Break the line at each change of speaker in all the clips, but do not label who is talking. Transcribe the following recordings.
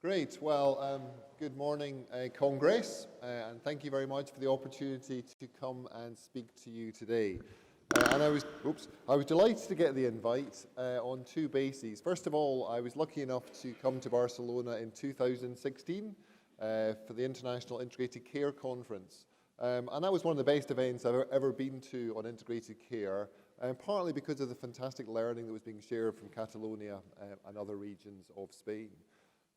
Great. Well, good morning, Congress, and thank you very much for the opportunity to come and speak to you today. And I was delighted to get the invite on two bases. First of all, I was lucky enough to come to Barcelona in 2016 for the International Integrated Care Conference. And that was one of the best events I've ever been to on integrated care, partly because of the fantastic learning that was being shared from Catalonia and other regions of Spain.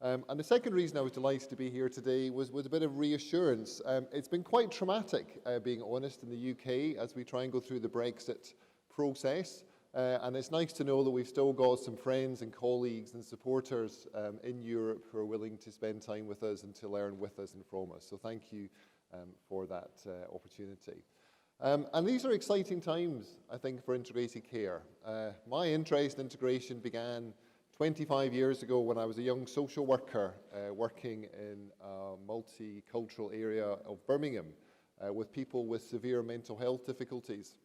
And the second reason I was delighted to be here today was a bit of reassurance. It's been quite traumatic, being honest, in the UK as we try and go through the Brexit process. And it's nice to know that we've still got some friends and colleagues and supporters in Europe who are willing to spend time with us and to learn with us and from us. So thank you for that opportunity. And these are exciting times, I think, for integrated care. My interest in integration began 25 years ago when I was a young social worker working in a multicultural area of Birmingham with people with severe mental health difficulties.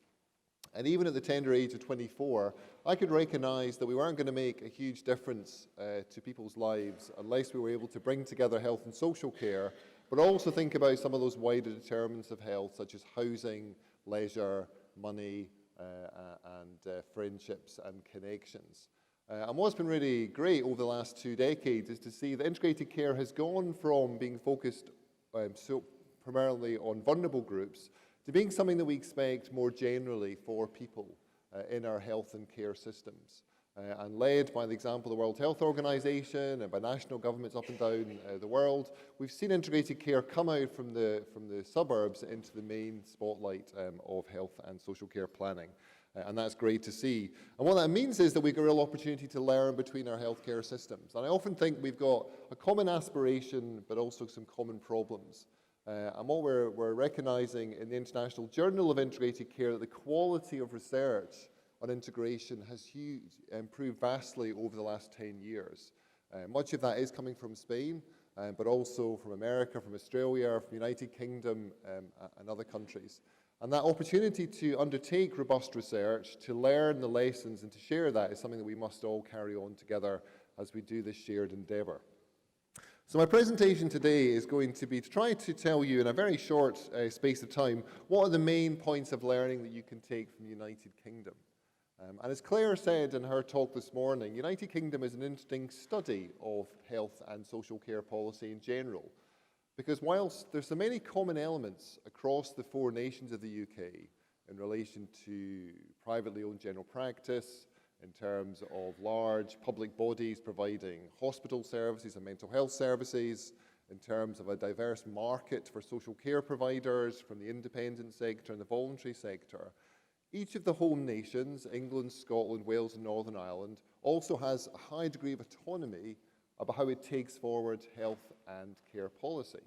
And even at the tender age of 24, I could recognize that we weren't going to make a huge difference to people's lives unless we were able to bring together health and social care, but also think about some of those wider determinants of health, such as housing, leisure, money, and friendships and connections. And what's been really great over the last 2 decades is to see that integrated care has gone from being focused so primarily on vulnerable groups to being something that we expect more generally for people in our health and care systems. And led by the example of the World Health Organization and by national governments up and down the world, we've seen integrated care come out from the suburbs into the main spotlight of health and social care planning. And that's great to see. And what that means is that we've got a real opportunity to learn between our healthcare systems. And I often think we've got a common aspiration, but also some common problems. And what we're recognizing in the International Journal of Integrated Care that the quality of research on integration has improved vastly over the last 10 years. Much of that is coming from Spain, but also from America, from Australia, from the United Kingdom, and other countries. And that opportunity to undertake robust research, to learn the lessons and to share that is something that we must all carry on together as we do this shared endeavour. So my presentation today is going to be to try to tell you in a very short space of time what are the main points of learning that you can take from the United Kingdom. And as Claire said in her talk this morning, United Kingdom is an interesting study of health and social care policy in general. Because whilst there's so many common elements across the four nations of the UK in relation to privately owned general practice, in terms of large public bodies providing hospital services and mental health services, in terms of a diverse market for social care providers from the independent sector and the voluntary sector, each of the home nations, England, Scotland, Wales and Northern Ireland, also has a high degree of autonomy about how it takes forward health and care policy.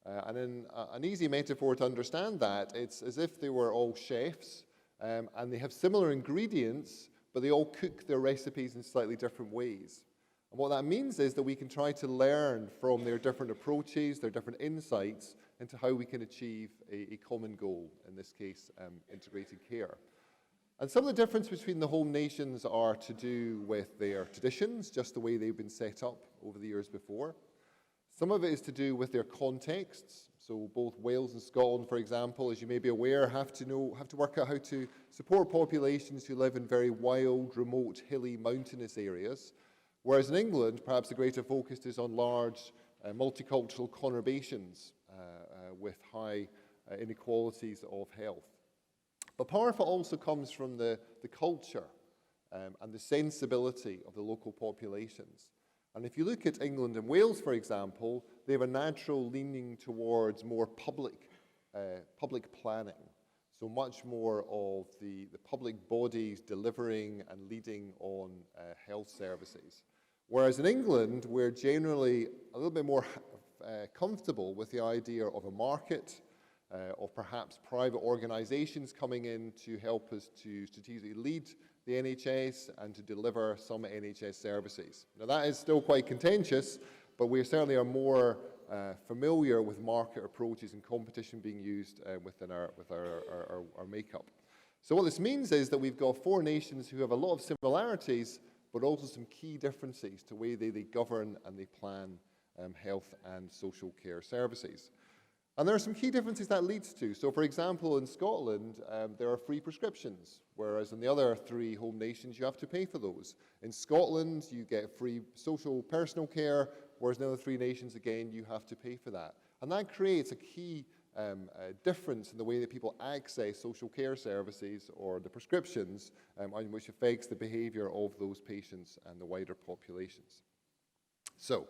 And in an easy metaphor to understand that, it's as if they were all chefs and they have similar ingredients, but they all cook their recipes in slightly different ways. And what that means is that we can try to learn from their different approaches, their different insights, into how we can achieve a common goal, in this case, integrated care. And some of the difference between the home nations are to do with their traditions, just the way they've been set up over the years before. Some of it is to do with their contexts. So both Wales and Scotland, for example, as you may be aware, have to work out how to support populations who live in very wild, remote, hilly, mountainous areas. Whereas in England, perhaps the greater focus is on large multicultural conurbations with high inequalities of health. But part of it also comes from the culture and the sensibility of the local populations. And if you look at England and Wales, for example, they have a natural leaning towards more public planning. So much more of the public bodies delivering and leading on health services. Whereas in England, we're generally a little bit more comfortable with the idea of a market, of perhaps private organisations coming in to help us to strategically lead the NHS and to deliver some NHS services. Now that is still quite contentious, but we certainly are more familiar with market approaches and competition being used within our makeup. So what this means is that we've got four nations who have a lot of similarities, but also some key differences to the way they govern and they plan health and social care services. And there are some key differences that leads to. So, for example, in Scotland, there are free prescriptions, whereas in the other 3 home nations, you have to pay for those. In Scotland, you get free social personal care, whereas in the other 3 nations, again, you have to pay for that. And that creates a key difference in the way that people access social care services or the prescriptions, which affects the behaviour of those patients and the wider populations. So,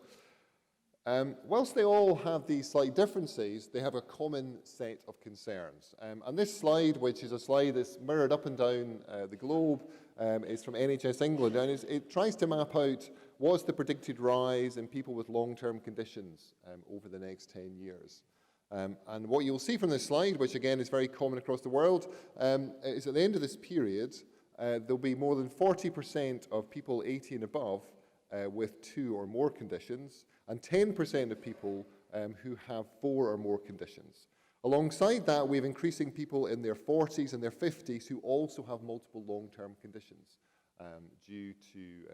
whilst they all have these slight differences, they have a common set of concerns. And this slide, which is a slide that's mirrored up and down the globe, is from NHS England, and it tries to map out what's the predicted rise in people with long-term conditions over the next 10 years. And what you'll see from this slide, which again is very common across the world, is at the end of this period, there'll be more than 40% of people 80 and above with 2 or more conditions, and 10% of people who have 4 or more conditions. Alongside that, we have increasing people in their 40s and their 50s who also have multiple long-term conditions due to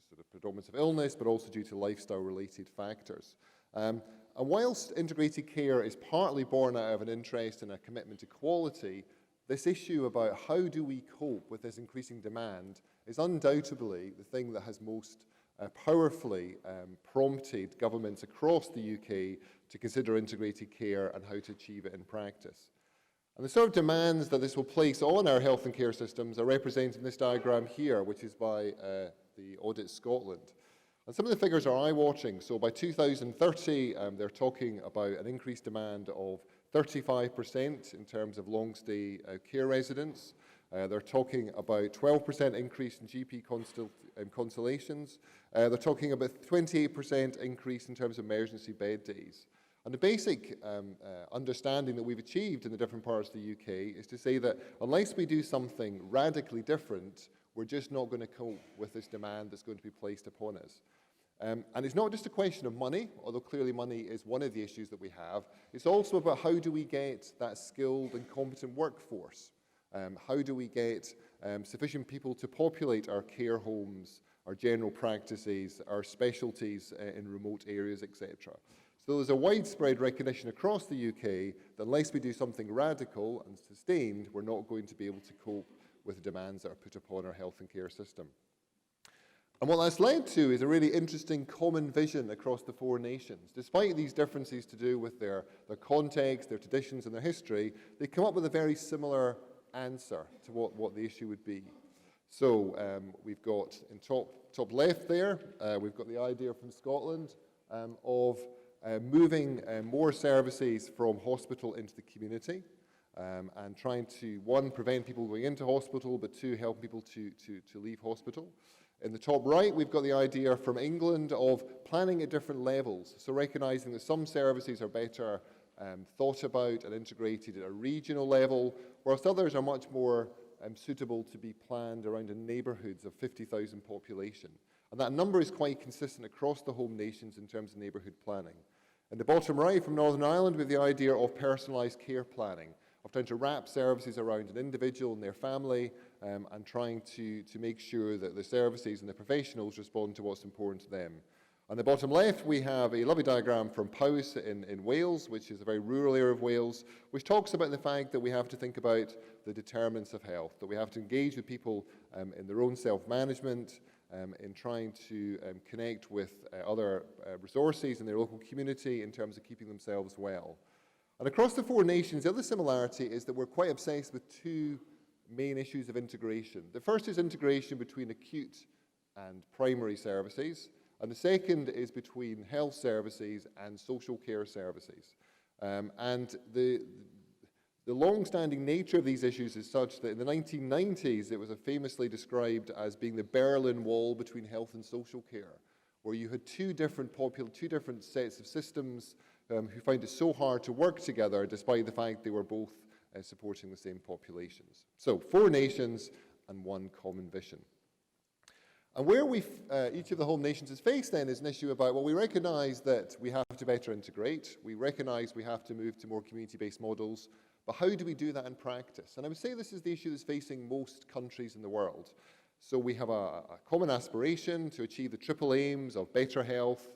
sort of predominance of illness, but also due to lifestyle-related factors. And whilst integrated care is partly born out of an interest and a commitment to quality, this issue about how do we cope with this increasing demand is undoubtedly the thing that has most powerfully prompted governments across the UK to consider integrated care and how to achieve it in practice. And the sort of demands that this will place on our health and care systems are represented in this diagram here, which is by the Audit Scotland. And some of the figures are eye-watering. So by 2030, they're talking about an increased demand of 35% in terms of long-stay care residents. They're talking about 12% increase in GP consultations. They're talking about 28% increase in terms of emergency bed days. And the basic understanding that we've achieved in the different parts of the UK is to say that unless we do something radically different, we're just not going to cope with this demand that's going to be placed upon us. And it's not just a question of money, although clearly money is one of the issues that we have. It's also about how do we get that skilled and competent workforce. How do we get sufficient people to populate our care homes, our general practices, our specialties in remote areas, etc. So there's a widespread recognition across the UK that unless we do something radical and sustained, we're not going to be able to cope with the demands that are put upon our health and care system. And what that's led to is a really interesting common vision across the 4 nations. Despite these differences to do with their context, their traditions and their history, they come up with a very similar answer to what the issue would be. So we've got in top left there, we've got the idea from Scotland of moving more services from hospital into the community and trying to, 1, prevent people going into hospital, but 2, help people to leave hospital. In the top right, we've got the idea from England of planning at different levels. So recognizing that some services are better thought about and integrated at a regional level, whilst others are much more suitable to be planned around in neighbourhoods of 50,000 population. And that number is quite consistent across the home nations in terms of neighbourhood planning. In the bottom right, from Northern Ireland, with the idea of personalised care planning, of trying to wrap services around an individual and their family, and trying to make sure that the services and the professionals respond to what's important to them. On the bottom left, we have a lovely diagram from Powys in Wales, which is a very rural area of Wales, which talks about the fact that we have to think about the determinants of health, that we have to engage with people in their own self-management, in trying to connect with other resources in their local community in terms of keeping themselves well. And across the 4 nations, the other similarity is that we're quite obsessed with 2 main issues of integration. The first is integration between acute and primary services, and the second is between health services and social care services. And the long-standing nature of these issues is such that in the 1990s, it was famously described as being the Berlin Wall between health and social care, where you had two different sets of systems who found it so hard to work together, despite the fact they were both supporting the same populations. So 4 nations and 1 common vision. And where each of the home nations is faced then is an issue about, well, we recognise that we have to better integrate, we recognise we have to move to more community-based models, but how do we do that in practice? And I would say this is the issue that's facing most countries in the world. So we have a common aspiration to achieve the triple aims of better health,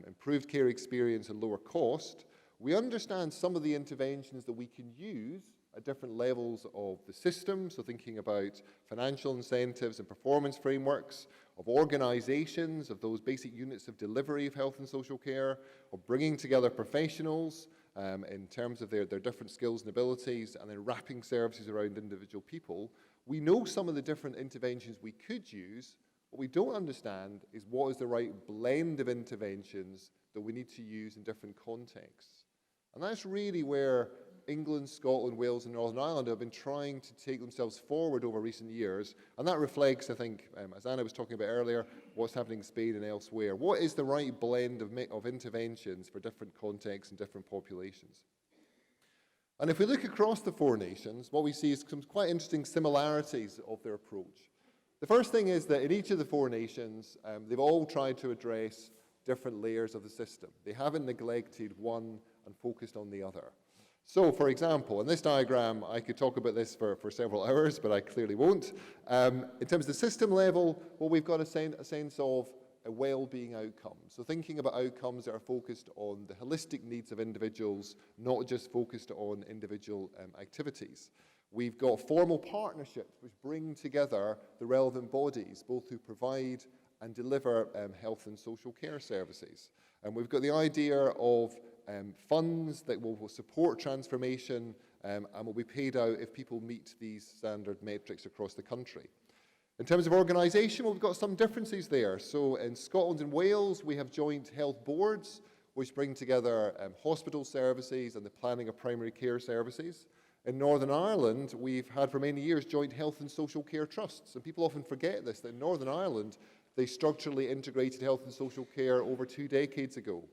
improved care experience, and lower cost. We understand some of the interventions that we can use at different levels of the system, so thinking about financial incentives and performance frameworks, of organizations, of those basic units of delivery of health and social care, of bringing together professionals in terms of their different skills and abilities, and then wrapping services around individual people. We know some of the different interventions we could use. What we don't understand is what is the right blend of interventions that we need to use in different contexts. And that's really where England, Scotland, Wales, and Northern Ireland have been trying to take themselves forward over recent years. And that reflects, I think, as Anna was talking about earlier, what's happening in Spain and elsewhere. What is the right blend of interventions for different contexts and different populations? And if we look across the four nations, what we see is some quite interesting similarities of their approach. The first thing is that in each of the four nations, they've all tried to address different layers of the system. They haven't neglected one and focused on the other. So, for example, in this diagram, I could talk about this for several hours, but I clearly won't. In terms of the system level, well, we've got a sense of a well-being outcome. So thinking about outcomes that are focused on the holistic needs of individuals, not just focused on individual activities. We've got formal partnerships which bring together the relevant bodies, both who provide and deliver health and social care services. And we've got the idea of funds that will support transformation and will be paid out if people meet these standard metrics across the country. In terms of organisation, well, we've got some differences there. So in Scotland and Wales, we have joint health boards, which bring together hospital services and the planning of primary care services. In Northern Ireland, we've had for many years joint health and social care trusts. And people often forget this, that in Northern Ireland, they structurally integrated health and social care over 2 decades ago.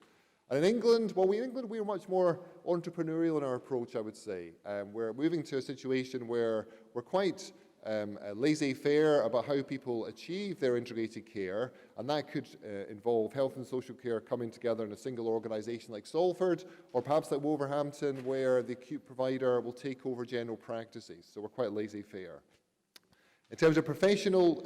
And in England, well, we're much more entrepreneurial in our approach, I would say. We're moving to a situation where we're quite laissez-faire about how people achieve their integrated care, and that could involve health and social care coming together in a single organisation like Salford, or perhaps like Wolverhampton, where the acute provider will take over general practices. So we're quite laissez-faire. In terms of professional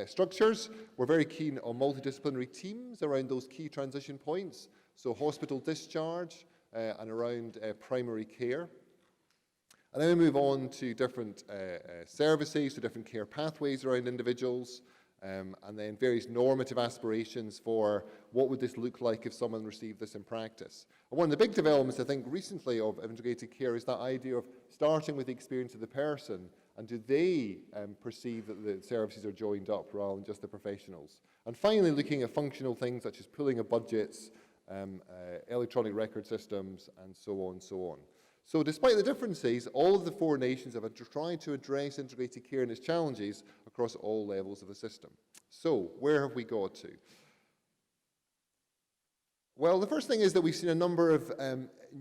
structures, we're very keen on multidisciplinary teams around those key transition points, so hospital discharge and around primary care. And then we move on to different services, to different care pathways around individuals, and then various normative aspirations for what would this look like if someone received this in practice. And one of the big developments, I think, recently of integrated care is that idea of starting with the experience of the person, and do they perceive that the services are joined up rather than just the professionals. And finally, looking at functional things such as pooling of budgets, electronic record systems, and so on and so on. So despite the differences, all of the four nations have tried to address integrated care and its challenges across all levels of the system. So where have we got to? Well, the first thing is that we've seen a number of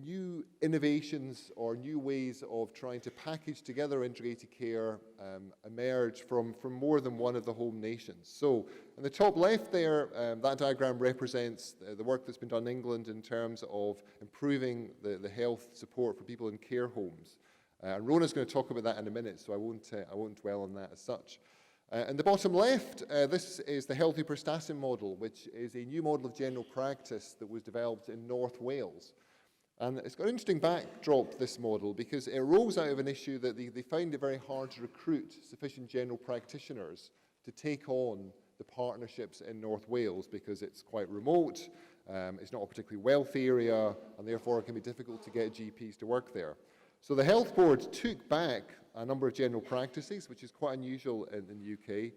new innovations or new ways of trying to package together integrated care emerge from more than one of the home nations. So in the top left there, that diagram represents the work that's been done in England in terms of improving the health support for people in care homes. And Rona's going to talk about that in a minute, so I won't dwell on that as such. In the bottom left, this is the Healthy Prestatyn model, which is a new model of general practice that was developed in North Wales. And it's got an interesting backdrop, this model, because it arose out of an issue that they found it very hard to recruit sufficient general practitioners to take on the partnerships in North Wales, because it's quite remote, it's not a particularly wealthy area, and therefore it can be difficult to get GPs to work there. So the health board took back a number of general practices, which is quite unusual in the UK,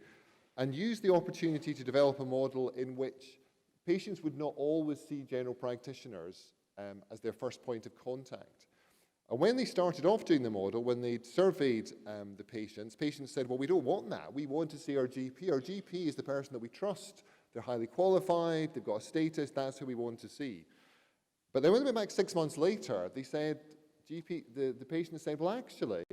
and used the opportunity to develop a model in which patients would not always see general practitioners as their first point of contact. And when they started off doing the model, when they surveyed the patients said, well, we don't want that. We want to see our GP. Our GP is the person that we trust. They're highly qualified. They've got a status. That's who we want to see. But then when they went back 6 months later, they said, the patient said, well, actually,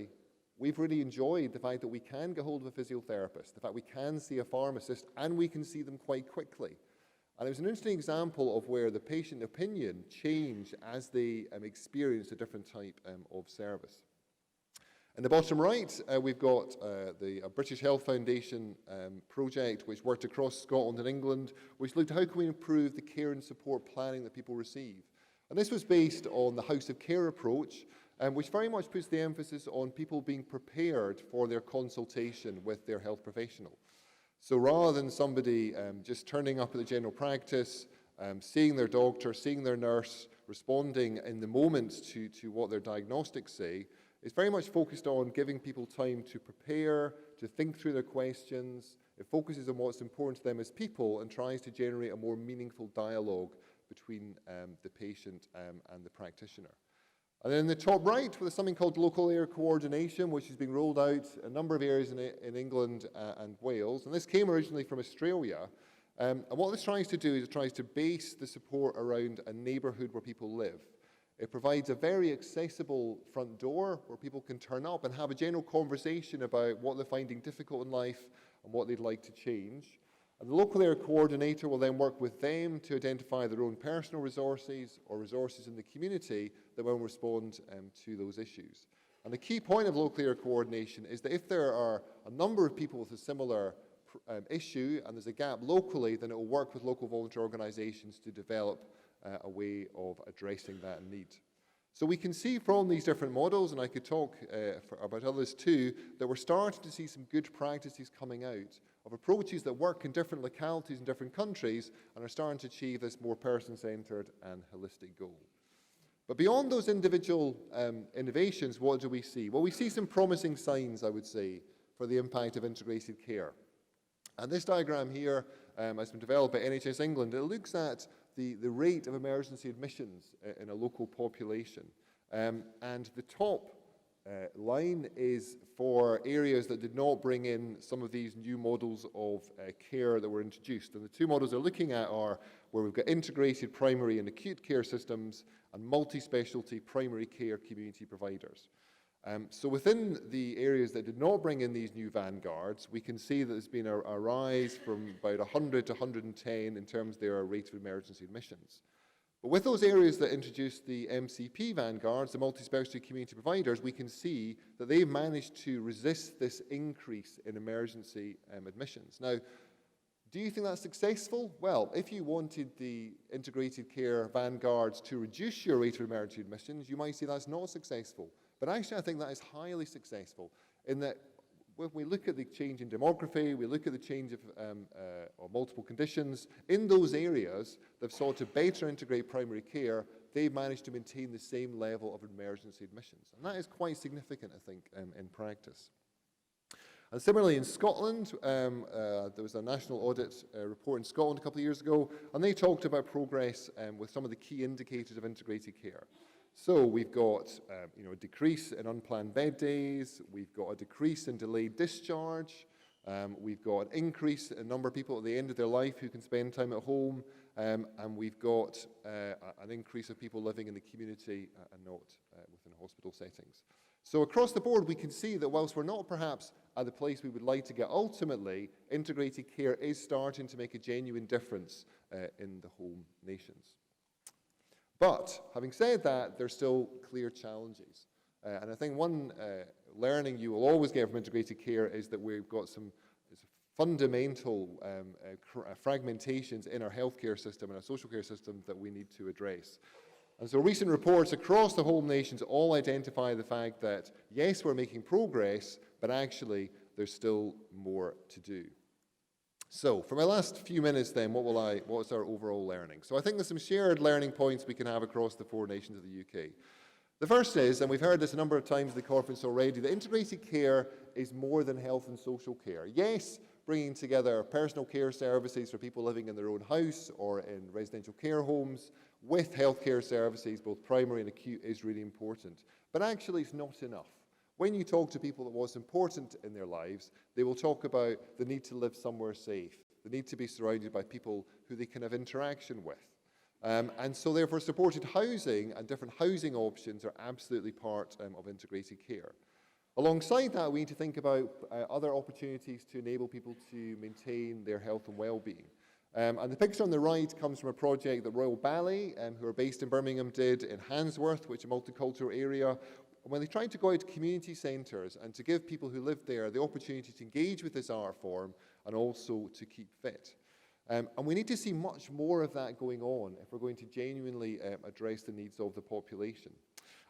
we've really enjoyed the fact that we can get hold of a physiotherapist, the fact we can see a pharmacist, and we can see them quite quickly. And it was an interesting example of where the patient opinion changed as they experienced a different type of service. In the bottom right, we've got the British Health Foundation project, which worked across Scotland and England, which looked at how can we improve the care and support planning that people receive. And this was based on the House of Care approach, which very much puts the emphasis on people being prepared for their consultation with their health professional. So rather than somebody just turning up at the general practice, seeing their doctor, seeing their nurse, responding in the moment to what their diagnostics say, it's very much focused on giving people time to prepare, to think through their questions. It focuses on what's important to them as people and tries to generate a more meaningful dialogue between the patient and the practitioner. And then in the top right, there's something called local area coordination, which is being rolled out in a number of areas in England and Wales. And this came originally from Australia. And what this tries to do is it tries to base the support around a neighbourhood where people live. It provides a very accessible front door where people can turn up and have a general conversation about what they're finding difficult in life and what they'd like to change. And the local area coordinator will then work with them to identify their own personal resources or resources in the community that will respond to those issues. And the key point of local area coordination is that if there are a number of people with a similar issue and there's a gap locally, then it will work with local volunteer organisations to develop a way of addressing that need. So we can see from these different models, and I could talk about others too, that we're starting to see some good practices coming out of approaches that work in different localities in different countries and are starting to achieve this more person-centred and holistic goal. But beyond those individual innovations, what do we see? Well, we see some promising signs, I would say, for the impact of integrated care. And this diagram here has been developed by NHS England. It looks at the rate of emergency admissions in a local population. And the top line is for areas that did not bring in some of these new models of care that were introduced. And the two models they're looking at are where we've got integrated primary and acute care systems and multi-specialty primary care community providers. So within the areas that did not bring in these new vanguards, we can see that there's been a rise from about 100 to 110 in terms of their rate of emergency admissions. But with those areas that introduced the MCP vanguards, the multi-specialty community providers, we can see that they've managed to resist this increase in emergency admissions. Now, do you think that's successful? Well, if you wanted the integrated care vanguards to reduce your rate of emergency admissions, you might say that's not successful. But actually, I think that is highly successful in that when we look at the change in demography, we look at the change of multiple conditions, in those areas that have sought to better integrate primary care, they've managed to maintain the same level of emergency admissions. And that is quite significant, I think, in practice. And similarly, in Scotland, there was a national audit report in Scotland a couple of years ago, and they talked about progress with some of the key indicators of integrated care. So we've got a decrease in unplanned bed days, we've got a decrease in delayed discharge, we've got an increase in the number of people at the end of their life who can spend time at home, and we've got an increase of people living in the community and not within hospital settings. So across the board, we can see that whilst we're not perhaps at the place we would like to get, ultimately, integrated care is starting to make a genuine difference in the home nations. But having said that, there's still clear challenges. And I think one learning you will always get from integrated care is that we've got some fundamental fragmentations in our healthcare system and our social care system that we need to address. And so recent reports across the whole nations all identify the fact that, yes, we're making progress, but actually there's still more to do. So, for my last few minutes then, what's our overall learning? So I think there's some shared learning points we can have across the four nations of the UK. The first is, and we've heard this a number of times at the conference already, that integrated care is more than health and social care. Yes, bringing together personal care services for people living in their own house or in residential care homes with healthcare services, both primary and acute, is really important. But actually, it's not enough. When you talk to people that what's important in their lives, they will talk about the need to live somewhere safe, the need to be surrounded by people who they can have interaction with. And so therefore supported housing and different housing options are absolutely part of integrated care. Alongside that, we need to think about other opportunities to enable people to maintain their health and well-being. And the picture on the right comes from a project that Royal Ballet, who are based in Birmingham, did in Handsworth, which is a multicultural area, And when they tried to go out to community centres and to give people who live there the opportunity to engage with this art form and also to keep fit. And we need to see much more of that going on if we're going to genuinely address the needs of the population.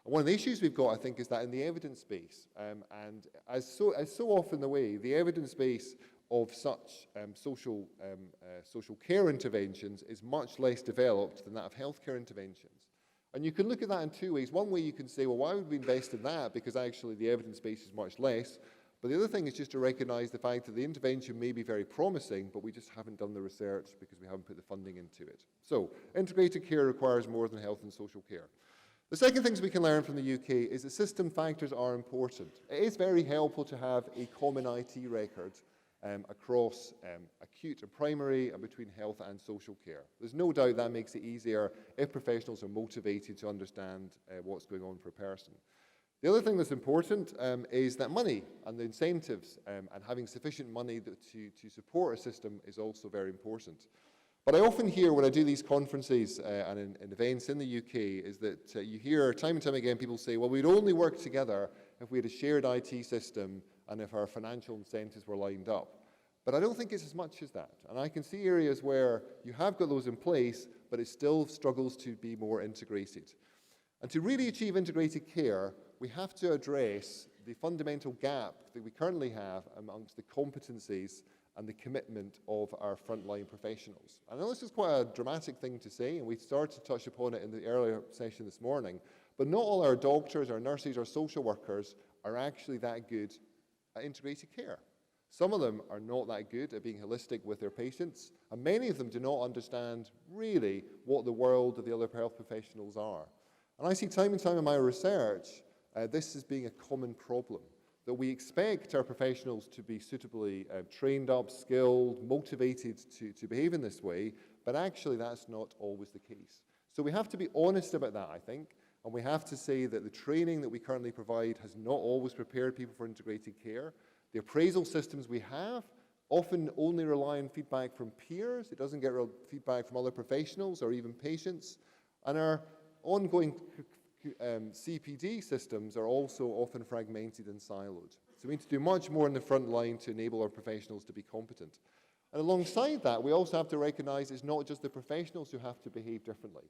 And one of the issues we've got, I think, is that in the evidence base, and as so often the way, the evidence base of such social care interventions is much less developed than that of healthcare interventions. And you can look at that in two ways. One way you can say, well, why would we invest in that? Because actually the evidence base is much less. But the other thing is just to recognize the fact that the intervention may be very promising, but we just haven't done the research because we haven't put the funding into it. So integrated care requires more than health and social care. The second things we can learn from the UK is that system factors are important. It is very helpful to have a common IT record across acute and primary and between health and social care. There's no doubt that makes it easier if professionals are motivated to understand what's going on for a person. The other thing that's important is that money and the incentives and having sufficient money to support a system is also very important. But I often hear when I do these conferences and in events in the UK is that you hear time and time again people say, well, we'd only work together if we had a shared IT system and if our financial incentives were lined up. But I don't think it's as much as that. And I can see areas where you have got those in place, but it still struggles to be more integrated. And to really achieve integrated care, we have to address the fundamental gap that we currently have amongst the competencies and the commitment of our frontline professionals. I know this is quite a dramatic thing to say, and we started to touch upon it in the earlier session this morning, but not all our doctors, our nurses, our social workers are actually that good at integrated care. Some of them are not that good at being holistic with their patients, and many of them do not understand really what the world of the other health professionals are. And I see time and time in my research, this as being a common problem, that we expect our professionals to be suitably trained up, skilled, motivated to behave in this way, but actually that's not always the case. So we have to be honest about that, I think, and we have to say that the training that we currently provide has not always prepared people for integrated care. The appraisal systems we have often only rely on feedback from peers. It doesn't get real feedback from other professionals or even patients. And our ongoing CPD systems are also often fragmented and siloed. So we need to do much more in the front line to enable our professionals to be competent. And alongside that, we also have to recognize it's not just the professionals who have to behave differently.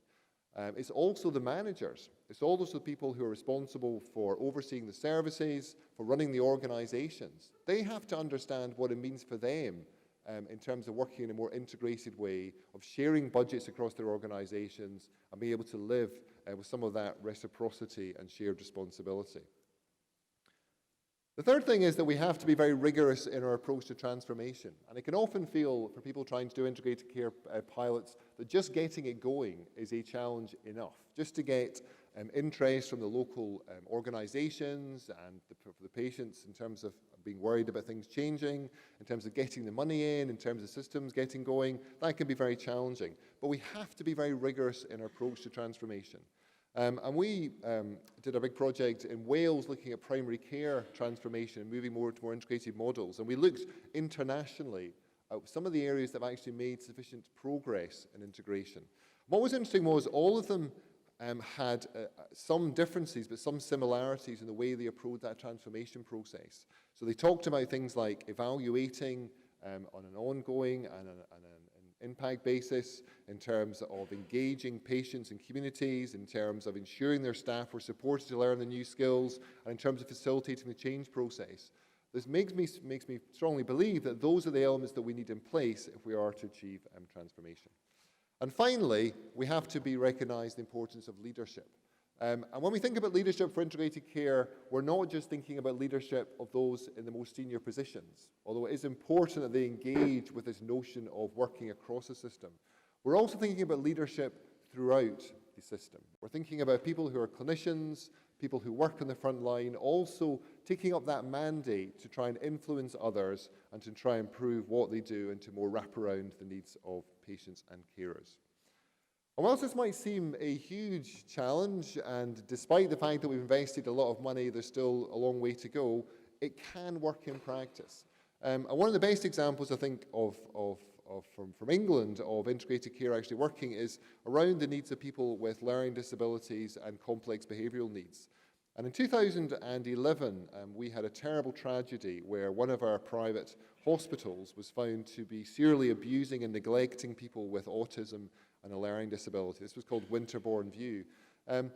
It's also the managers. It's also the people who are responsible for overseeing the services, for running the organizations. They have to understand what it means for them in terms of working in a more integrated way, of sharing budgets across their organizations and be able to live with some of that reciprocity and shared responsibility. The third thing is that we have to be very rigorous in our approach to transformation. And it can often feel, for people trying to do integrated care pilots, that just getting it going is a challenge enough. Just to get interest from the local organizations and for the patients in terms of being worried about things changing, in terms of getting the money in terms of systems getting going, that can be very challenging. But we have to be very rigorous in our approach to transformation. And we did a big project in Wales looking at primary care transformation and moving more to more integrated models. And we looked internationally at some of the areas that have actually made sufficient progress in integration. What was interesting was all of them had some differences, but some similarities in the way they approached that transformation process. So they talked about things like evaluating on an ongoing and an impact basis, in terms of engaging patients and communities, in terms of ensuring their staff were supported to learn the new skills, and in terms of facilitating the change process. This makes me strongly believe that those are the elements that we need in place if we are to achieve transformation. And finally, we have to recognize the importance of leadership. And when we think about leadership for integrated care, we're not just thinking about leadership of those in the most senior positions, although it is important that they engage with this notion of working across the system. We're also thinking about leadership throughout the system. We're thinking about people who are clinicians, people who work on the front line, also taking up that mandate to try and influence others and to try and improve what they do and to more wrap around the needs of patients and carers. And whilst this might seem a huge challenge, and despite the fact that we've invested a lot of money, there's still a long way to go, it can work in practice. And one of the best examples, I think, from England of integrated care actually working is around the needs of people with learning disabilities and complex behavioural needs. And in 2011, we had a terrible tragedy where one of our private hospitals was found to be serially abusing and neglecting people with autism and a learning disability. This was called Winterbourne View. And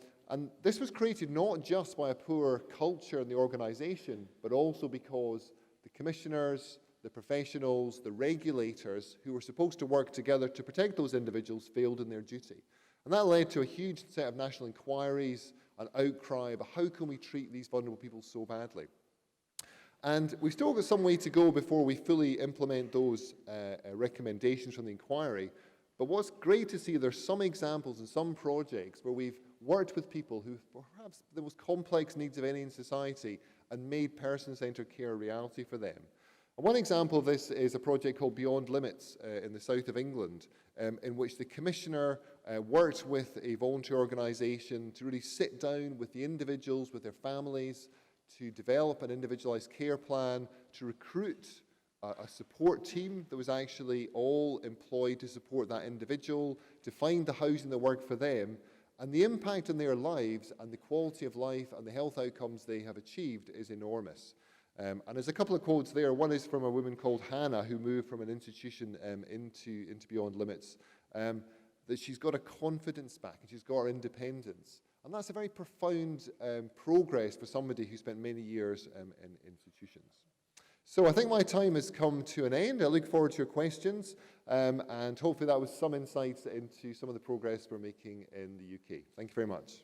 this was created not just by a poor culture in the organisation, but also because the commissioners, the professionals, the regulators who were supposed to work together to protect those individuals failed in their duty. And that led to a huge set of national inquiries, an outcry about how can we treat these vulnerable people so badly. And we've still got some way to go before we fully implement those recommendations from the inquiry. But what's great to see, there's some examples and some projects where we've worked with people who perhaps the most complex needs of any in society and made person-centred care a reality for them. And one example of this is a project called Beyond Limits in the south of England, in which the commissioner worked with a volunteer organisation to really sit down with the individuals, with their families, to develop an individualised care plan, to recruit a support team that was actually all employed to support that individual, to find the housing that worked for them, and the impact on their lives and the quality of life and the health outcomes they have achieved is enormous. And there's a couple of quotes there. One is from a woman called Hannah who moved from an institution into Beyond Limits, that she's got a confidence back and she's got her independence. And that's a very profound progress for somebody who spent many years in institutions. So I think my time has come to an end. I look forward to your questions, and hopefully that was some insights into some of the progress we're making in the UK. Thank you very much.